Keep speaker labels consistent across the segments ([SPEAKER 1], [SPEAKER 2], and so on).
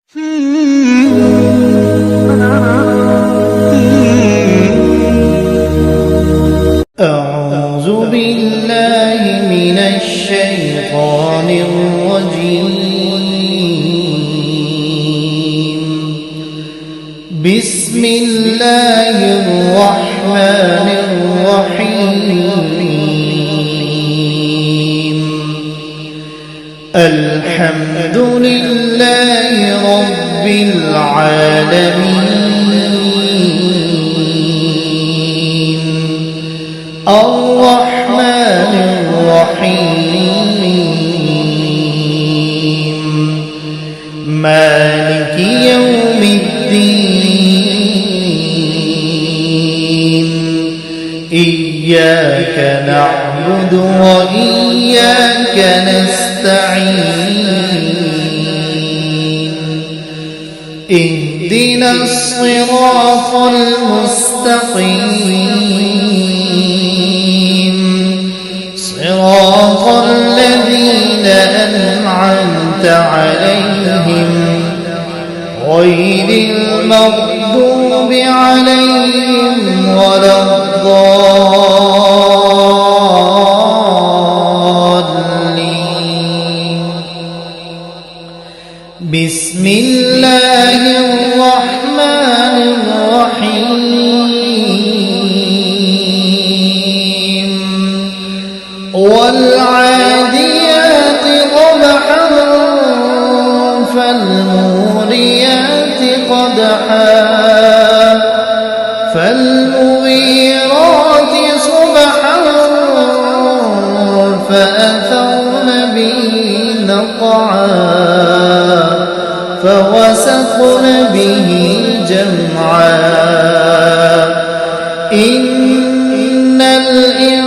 [SPEAKER 1] أعوذ بالله من الشيطان الرجيم. بسم الله الرحمن الرحيم. الحمد لله رب العالمين الرحمن الرحيم مالك يوم الدين. إياك نعبد وإياك نستعين. اهدنا الصراط المستقيم صراط الذين أنعمت عليهم غير المغضوب عليهم ولا الضالين. بسم الله الرحمن الرحيم. والعاديات ضبحا فالموريات قدحا فالمغيرات صبحا فأثرن به نقعا فوسطن به جمعا. إن الإنسان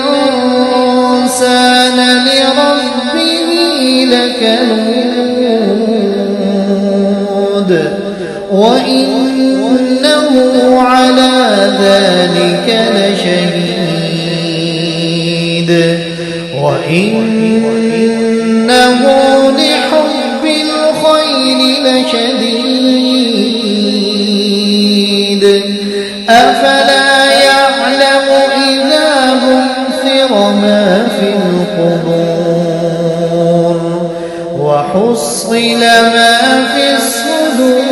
[SPEAKER 1] لربه لكنود وإنه على ذلك لشهيد وإنه لحب الخير لشديد. أفلا يعلم إذا بعثر ما في القبور وحصل ما في الصدور.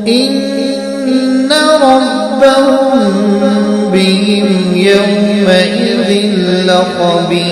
[SPEAKER 1] إن ربهم بهم يومئذ لخبير.